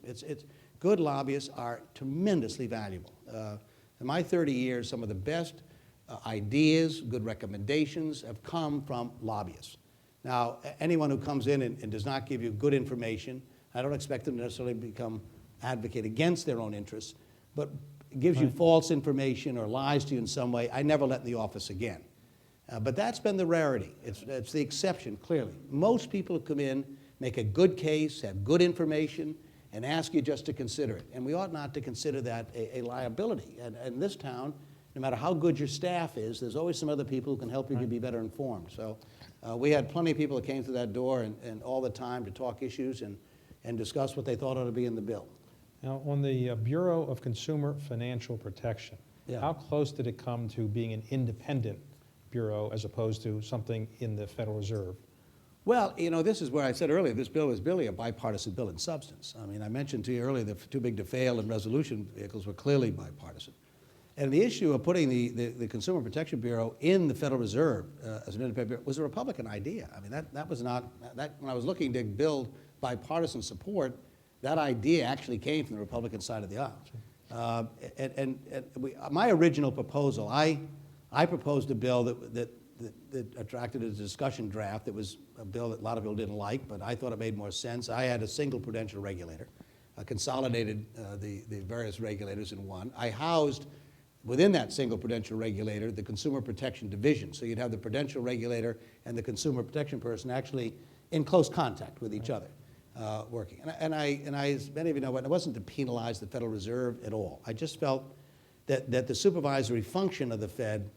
Good lobbyists are tremendously valuable. In my 30 years, some of the best ideas, good recommendations have come from lobbyists. Now, anyone who comes in and does not give you good information, I don't expect them to necessarily advocate against their own interests, but gives you false information or lies to you in some way, I never let in the office again. But that's been the rarity. It's the exception, clearly. Most people who come in make a good case, have good information, and ask you just to consider it. And we ought not to consider that a liability. And in this town, no matter how good your staff is, there's always some other people who can help you to be better informed. So we had plenty of people that came through that door and all the time to talk issues and discuss what they thought ought to be in the bill. Now, on the Bureau of Consumer Financial Protection, how close did it come to being an independent bureau as opposed to something in the Federal Reserve? Well, this is where I said earlier, this bill is really a bipartisan bill in substance. I mean, I mentioned to you earlier the too big to fail and resolution vehicles were clearly bipartisan. And the issue of putting the Consumer Protection Bureau in the Federal Reserve as an independent bureau was a Republican idea. I mean, that was not, when I was looking to build bipartisan support, that idea actually came from the Republican side of the aisle. My original proposal, I proposed a bill that attracted a discussion draft. It was a bill that a lot of people didn't like, but I thought it made more sense. I had a single prudential regulator, consolidated the various regulators in one. I housed within that single prudential regulator the Consumer Protection Division. So you'd have the prudential regulator and the consumer protection person actually in close contact with each other, working. And I, as many of you know, it wasn't to penalize the Federal Reserve at all. I just felt that the supervisory function of the Fed,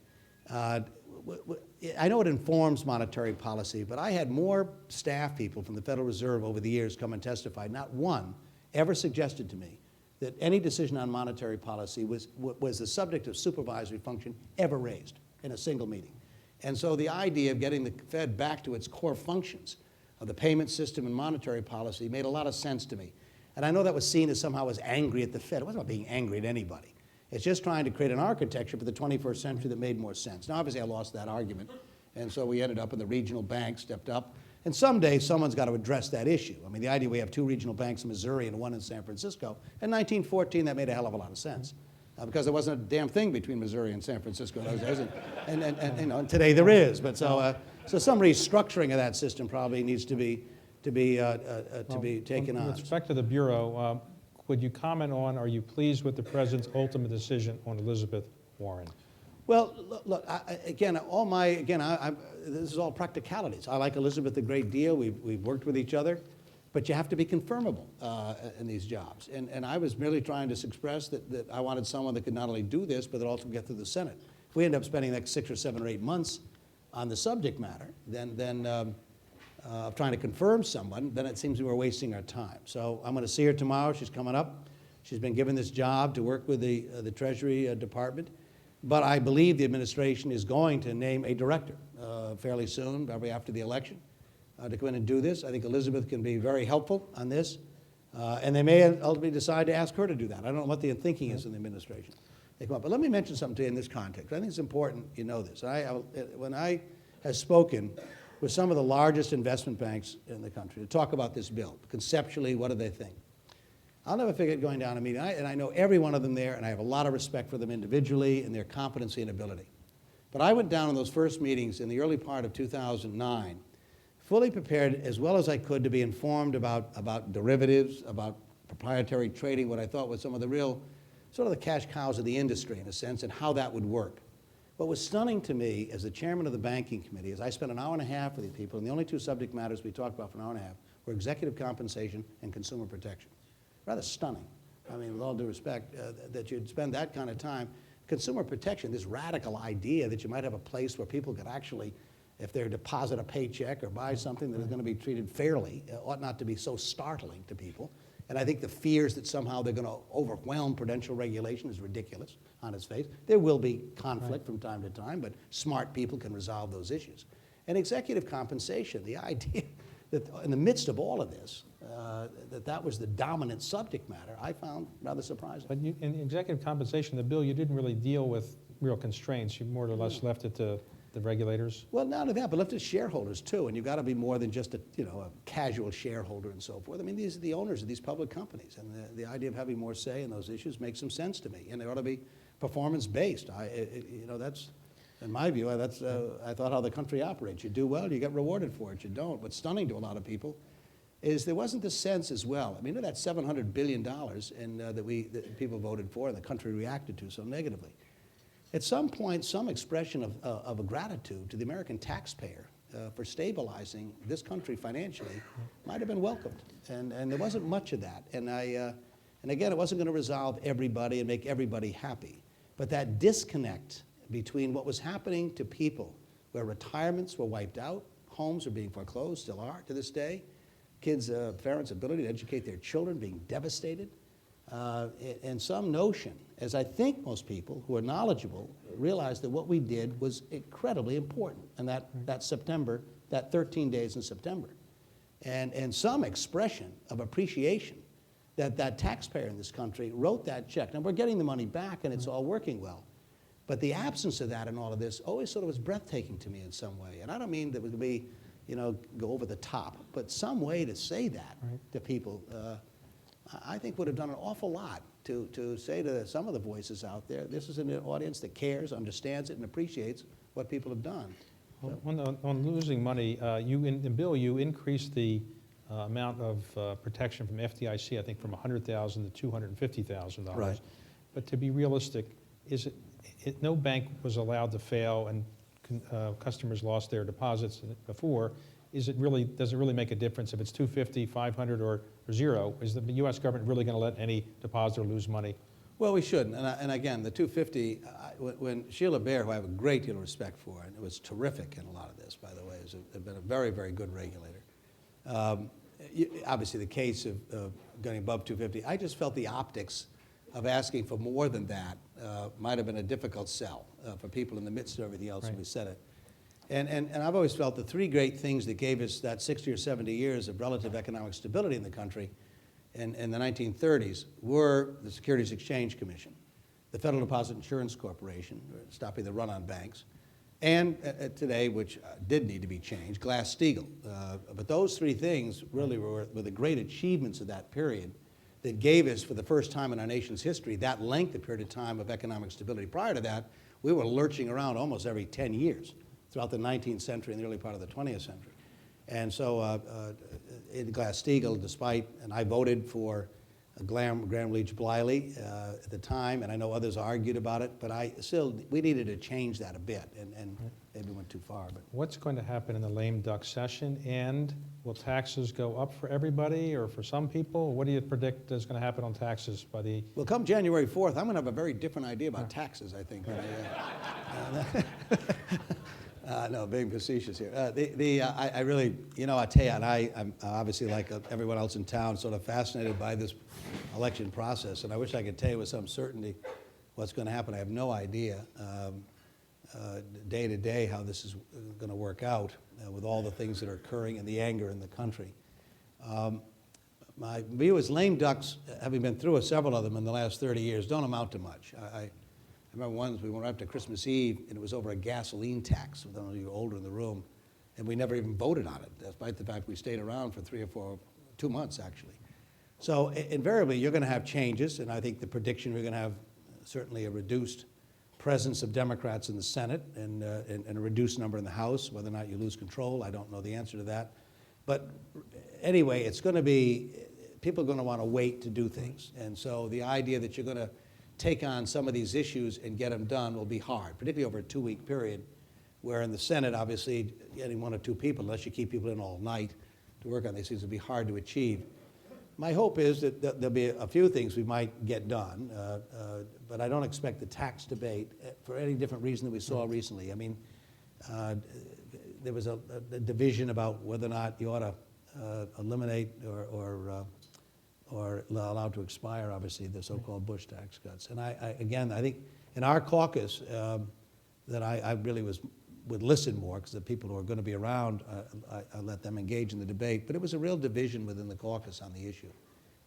I know it informs monetary policy, but I had more staff people from the Federal Reserve over the years come and testify. Not one ever suggested to me that any decision on monetary policy was the subject of supervisory function ever raised in a single meeting. And so the idea of getting the Fed back to its core functions of the payment system and monetary policy made a lot of sense to me. And I know that was seen as somehow as angry at the Fed. It wasn't about being angry at anybody. It's just trying to create an architecture for the 21st century that made more sense. Now, obviously, I lost that argument, and so we ended up in the regional bank stepped up. And someday, someone's got to address that issue. I mean, the idea we have 2 regional banks in Missouri and 1 in San Francisco. In 1914, that made a hell of a lot of sense because there wasn't a damn thing between Missouri and San Francisco in those days. And today there is. But so some restructuring of that system probably needs to be taken on. With respect to the Bureau, would you comment on, are you pleased with the President's ultimate decision on Elizabeth Warren? Well, look, this is all practicalities. I like Elizabeth a great deal. We've worked with each other, but you have to be confirmable in these jobs. And I was merely trying to express that I wanted someone that could not only do this, but that also get through the Senate. If we end up spending the next 6 or 7 or 8 months on the subject matter, then of trying to confirm someone, then it seems we're wasting our time. So I'm going to see her tomorrow. She's coming up. She's been given this job to work with the Treasury Department. But I believe the administration is going to name a director fairly soon, probably after the election, to come in and do this. I think Elizabeth can be very helpful on this. And they may ultimately decide to ask her to do that. I don't know what the thinking is in the administration. They come up. But let me mention something to you in this context. I think it's important you know this. When I have spoken with some of the largest investment banks in the country to talk about this bill, conceptually, what do they think? I'll never forget going down a meeting, and I know every one of them there, and I have a lot of respect for them individually and their competency and ability. But I went down in those first meetings in the early part of 2009, fully prepared as well as I could to be informed about derivatives, about proprietary trading, what I thought was some of the real, sort of the cash cows of the industry in a sense, and how that would work. What was stunning to me as the chairman of the banking committee is I spent an hour and a half with these people, and the only two subject matters we talked about for an hour and a half were executive compensation and consumer protection. Rather stunning. I mean, with all due respect, that you'd spend that kind of time. Consumer protection, this radical idea that you might have a place where people could actually, if they deposit a paycheck or buy something that is going to be treated fairly, ought not to be so startling to people. And I think the fears that somehow they're going to overwhelm prudential regulation is ridiculous on its face. There will be conflict from time to time, but smart people can resolve those issues. And executive compensation, the idea that in the midst of all of this, that was the dominant subject matter, I found rather surprising. But in executive compensation, the bill, you didn't really deal with real constraints. You more or less left it to the regulators. Well, not only that, but left it to shareholders too, and you've got to be more than just a casual shareholder and so forth. I mean, these are the owners of these public companies, and the idea of having more say in those issues makes some sense to me, and they ought to be performance-based. That's, in my view, that's I thought how the country operates. You do well, you get rewarded for it. You don't. What's stunning to a lot of people is there wasn't the sense as well. I mean, that $700 billion that people voted for and the country reacted to so negatively. At some point, some expression of a gratitude to the American taxpayer for stabilizing this country financially might have been welcomed, and there wasn't much of that. And again, it wasn't going to resolve everybody and make everybody happy, but that disconnect between what was happening to people, where retirements were wiped out, homes are being foreclosed, still are to this day, kids' parents' ability to educate their children being devastated, and some notion, as I think most people who are knowledgeable realize, that what we did was incredibly important, and that September, that 13 days in September, and some expression of appreciation that taxpayer in this country wrote that check. Now, we're getting the money back, and it's all working well. But the absence of that in all of this always sort of was breathtaking to me in some way. And I don't mean that it would be, go over the top, but some way to say that to people, I think would have done an awful lot to say to some of the voices out there, this is an audience that cares, understands it, and appreciates what people have done. Well, on losing money, in the bill, you increased the amount of protection from FDIC, I think from $100,000 to $250,000. Right. But to be realistic, no bank was allowed to fail, and customers lost their deposits before. Does it really make a difference if it's 250, 500, or zero? Is the U.S. government really going to let any depositor lose money? Well, we shouldn't. And again, the 250, when Sheila Bair, who I have a great deal of respect for, and it was terrific in a lot of this, by the way, has been a very, very good regulator. Obviously, the case of going above 250, I just felt the optics of asking for more than that might have been a difficult sell for people in the midst of everything else, and we said it. And I've always felt the three great things that gave us that 60 or 70 years of relative economic stability in the country in the 1930s were the Securities Exchange Commission, the Federal Deposit Insurance Corporation, stopping the run on banks, and today, which did need to be changed, Glass-Steagall. But those three things really were the great achievements of that period that gave us, for the first time in our nation's history, that length of period of time of economic stability. Prior to that, we were lurching around almost every 10 years throughout the 19th century and the early part of the 20th century. And so in Glass-Steagall, and I voted for Graham Leach Bliley at the time, and I know others argued about it, but we needed to change that a bit, and maybe went too far. But What's going to happen in the lame duck session, and will taxes go up for everybody or for some people? What do you predict is going to happen on taxes by the... well, come January 4th, I'm going to have a very different idea about taxes, I think. No, being facetious here. I really, I tell you, and I'm obviously like everyone else in town, sort of fascinated by this election process, and I wish I could tell you with some certainty what's going to happen. I have no idea day to day how this is going to work out with all the things that are occurring and the anger in the country. My view is lame ducks, having been through several of them in the last 30 years, don't amount to much. I remember once we went up to Christmas Eve, and it was over a gasoline tax. I don't know if you're older in the room, and we never even voted on it, despite the fact we stayed around for 2 months, actually. So invariably, you're going to have changes, and I think the prediction we're going to have certainly a reduced presence of Democrats in the Senate and a reduced number in the House. Whether or not you lose control, I don't know the answer to that. But anyway, it's going to be, people are going to want to wait to do things. And so the idea that you're going to take on some of these issues and get them done will be hard, particularly over a 2-week period, where in the Senate, obviously, getting 1 or 2 people, unless you keep people in all night to work on these things, will be hard to achieve. My hope is that there'll be a few things we might get done, but I don't expect the tax debate for any different reason that we saw recently. I mean, there was a division about whether or not you ought to eliminate or allow to expire, obviously, the so-called Bush tax cuts. And again, I think in our caucus that I really would listen more, because the people who are going to be around, I let them engage in the debate. But it was a real division within the caucus on the issue.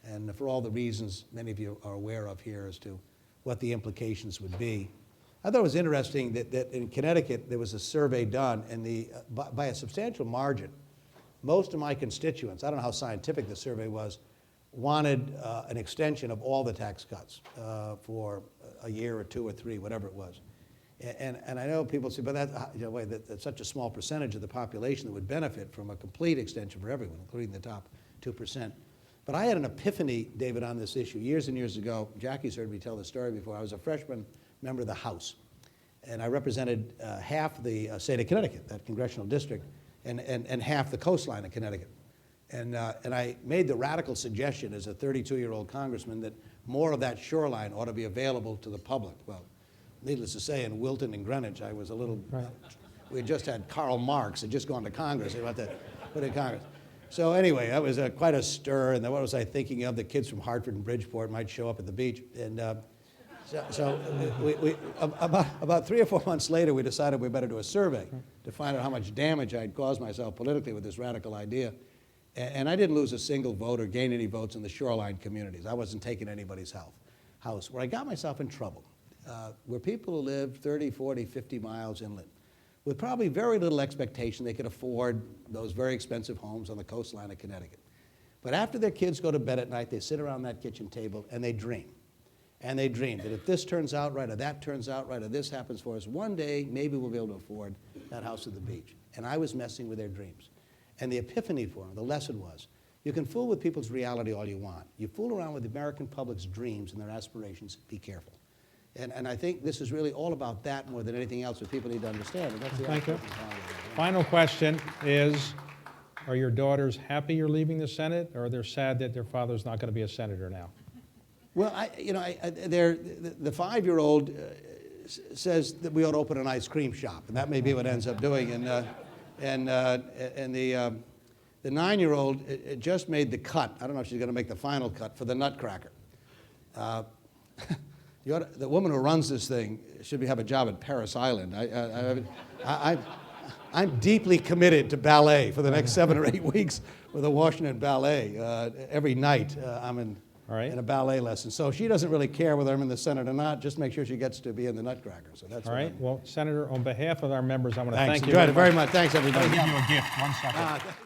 And for all the reasons many of you are aware of here as to what the implications would be. I thought it was interesting that in Connecticut there was a survey done, and by a substantial margin, most of my constituents, I don't know how scientific the survey was, wanted an extension of all the tax cuts for a year or 2 or 3, whatever it was. And I know people say, but that's such a small percentage of the population that would benefit from a complete extension for everyone, including the top 2%. But I had an epiphany, David, on this issue years and years ago. Jackie's heard me tell the story before. I was a freshman member of the House, and I represented half the state of Connecticut, that congressional district, and half the coastline of Connecticut. And I made the radical suggestion as a 32-year-old congressman that more of that shoreline ought to be available to the public. Well, needless to say, in Wilton and Greenwich, I was a little, we had just had Karl Marx had just gone to Congress. They were about to put in Congress. So anyway, that was quite a stir, and then what was I thinking of? The kids from Hartford and Bridgeport might show up at the beach. And about 3 or 4 months later, we decided we better do a survey to find out how much damage I'd caused myself politically with this radical idea. And I didn't lose a single vote or gain any votes in the shoreline communities. I wasn't taking anybody's house. Where I got myself in trouble were people who lived 30, 40, 50 miles inland with probably very little expectation they could afford those very expensive homes on the coastline of Connecticut. But after their kids go to bed at night, they sit around that kitchen table and they dream. And they dream that if this turns out right, or that turns out right, or this happens for us, one day maybe we'll be able to afford that house at the beach. And I was messing with their dreams. And the epiphany for them, the lesson was, you can fool with people's reality all you want. You fool around with the American public's dreams and their aspirations, be careful. And I think this is really all about that more than anything else that people need to understand. And that's the Thank you. Final question is, are your daughters happy you're leaving the Senate, or are they sad that their father's not going to be a senator now? Well, the 5-year-old says that we ought to open an ice cream shop, and that may be what ends up doing. And the 9-year-old just made the cut. I don't know if she's going to make the final cut for the Nutcracker. The woman who runs this thing should have a job at Paris Island. I'm deeply committed to ballet for the next 7 or 8 weeks with the Washington Ballet. Every night I'm in a ballet lesson. So she doesn't really care whether I'm in the Senate or not. Just make sure she gets to be in the Nutcracker. So that's all right. Well, Senator, on behalf of our members, I want to thank you. Enjoyed it very much. Thanks, everybody. I'll give you a gift. 1 second.